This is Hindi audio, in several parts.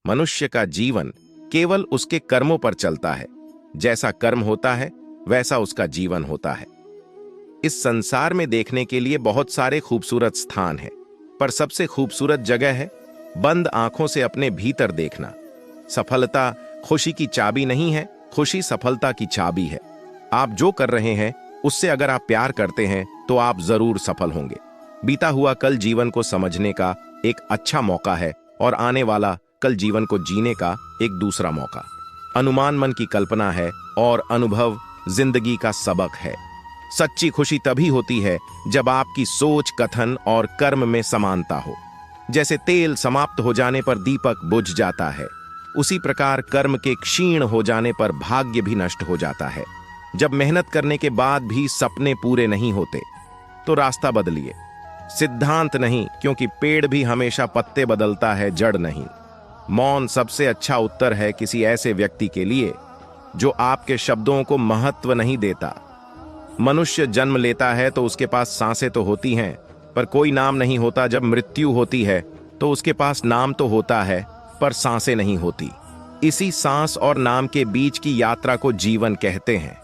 मनुष्य का जीवन केवल उसके कर्मों पर चलता है। जैसा कर्म होता है वैसा उसका जीवन होता है। इस संसार में देखने के लिए बहुत सारे खूबसूरत स्थान हैं, पर सबसे खूबसूरत जगह है बंद आंखों से अपने भीतर देखना। सफलता खुशी की चाबी नहीं है, खुशी सफलता की चाबी है। आप जो कर रहे हैं उससे अगर आप प्यार करते हैं तो आप जरूर सफल होंगे। बीता हुआ कल जीवन को समझने का एक अच्छा मौका है और आने वाला कल जीवन को जीने का एक दूसरा मौका। अनुमान मन की कल्पना है और अनुभव जिंदगी का सबक है। सच्ची खुशी तभी होती है जब आपकी सोच, कथन और कर्म में समानता हो। जैसे तेल समाप्त हो जाने पर दीपक बुझ जाता है, उसी प्रकार कर्म के क्षीण हो जाने पर भाग्य भी नष्ट हो जाता है। जब मेहनत करने के बाद भी सपने पूरे नहीं होते तो रास्ता बदलिए। सिद्धांत नहीं, क्योंकि पेड़ भी हमेशा पत्ते बदलता है, जड़ नहीं। मौन सबसे अच्छा उत्तर है किसी ऐसे व्यक्ति के लिए जो आपके शब्दों को महत्व नहीं देता। मनुष्य जन्म लेता है तो उसके पास सांसें तो होती हैं, पर कोई नाम नहीं होता। जब मृत्यु होती है तो उसके पास नाम तो होता है, पर सांसें नहीं होती। इसी सांस और नाम के बीच की यात्रा को जीवन कहते हैं।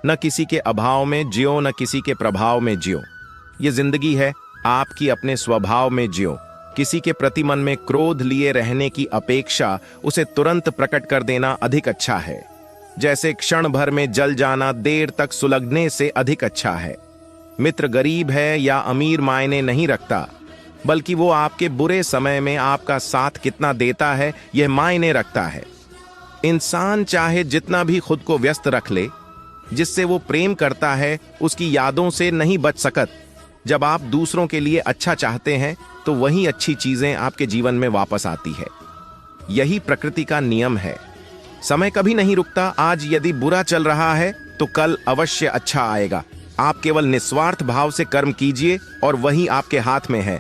न किसी के अभाव में जियो, न किसी के प्रभाव में जियो। ये जिंदगी है, आपकी अपने स्वभाव में जियो। किसी के प्रति मन में क्रोध लिए रहने की अपेक्षा उसे तुरंत प्रकट कर देना अधिक अच्छा है। जैसे क्षण भर में जल जाना देर तक सुलगने से अधिक अच्छा है। मित्र गरीब है या अमीर मायने नहीं रखता, बल्कि वो आपके बुरे समय में आपका साथ कितना देता है यह मायने रखता है। इंसान चाहे जितना भी खुद को व्यस्त रख ले, जिससे वो प्रेम करता है उसकी यादों से नहीं बच सकत। जब आप दूसरों के लिए अच्छा चाहते हैं तो वही अच्छी चीजें आपके जीवन में वापस आती है। यही प्रकृति का नियम है। समय कभी नहीं रुकता। आज यदि बुरा चल रहा है तो कल अवश्य अच्छा आएगा। आप केवल निस्वार्थ भाव से कर्म कीजिए और वही आपके हाथ में है।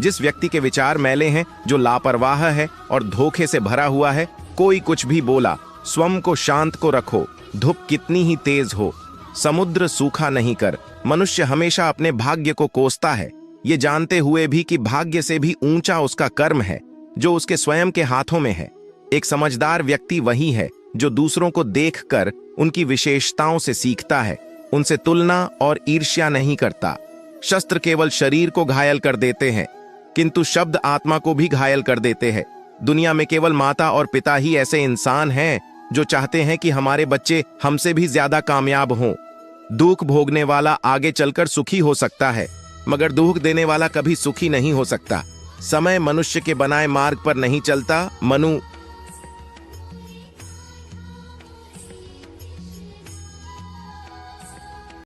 जिस व्यक्ति के विचार मैले हैं, जो लापरवाह है और धोखे से भरा हुआ है, कोई कुछ भी बोला, स्वयं को शांत को रखो, धूप कितनी ही तेज हो, समुद्र सूखा नहीं कर। मनुष्य हमेशा अपने भाग्य को कोसता है, ये जानते हुए भी कि भाग्य से भी ऊंचा उसका कर्म है जो उसके स्वयं के हाथों में है। एक समझदार व्यक्ति वही है जो दूसरों को देखकर उनकी विशेषताओं से सीखता है, उनसे तुलना और ईर्ष्या नहीं करता। शस्त्र केवल शरीर को घायल कर देते हैं, किंतु शब्द आत्मा को भी घायल कर देते हैं। दुनिया में केवल माता और पिता ही ऐसे इंसान हैं जो चाहते हैं कि हमारे बच्चे हमसे भी ज्यादा कामयाब हों। दुख भोगने वाला आगे चलकर सुखी हो सकता है, मगर दुख देने वाला कभी सुखी नहीं हो सकता। समय मनुष्य के बनाए मार्ग पर नहीं चलता। मनु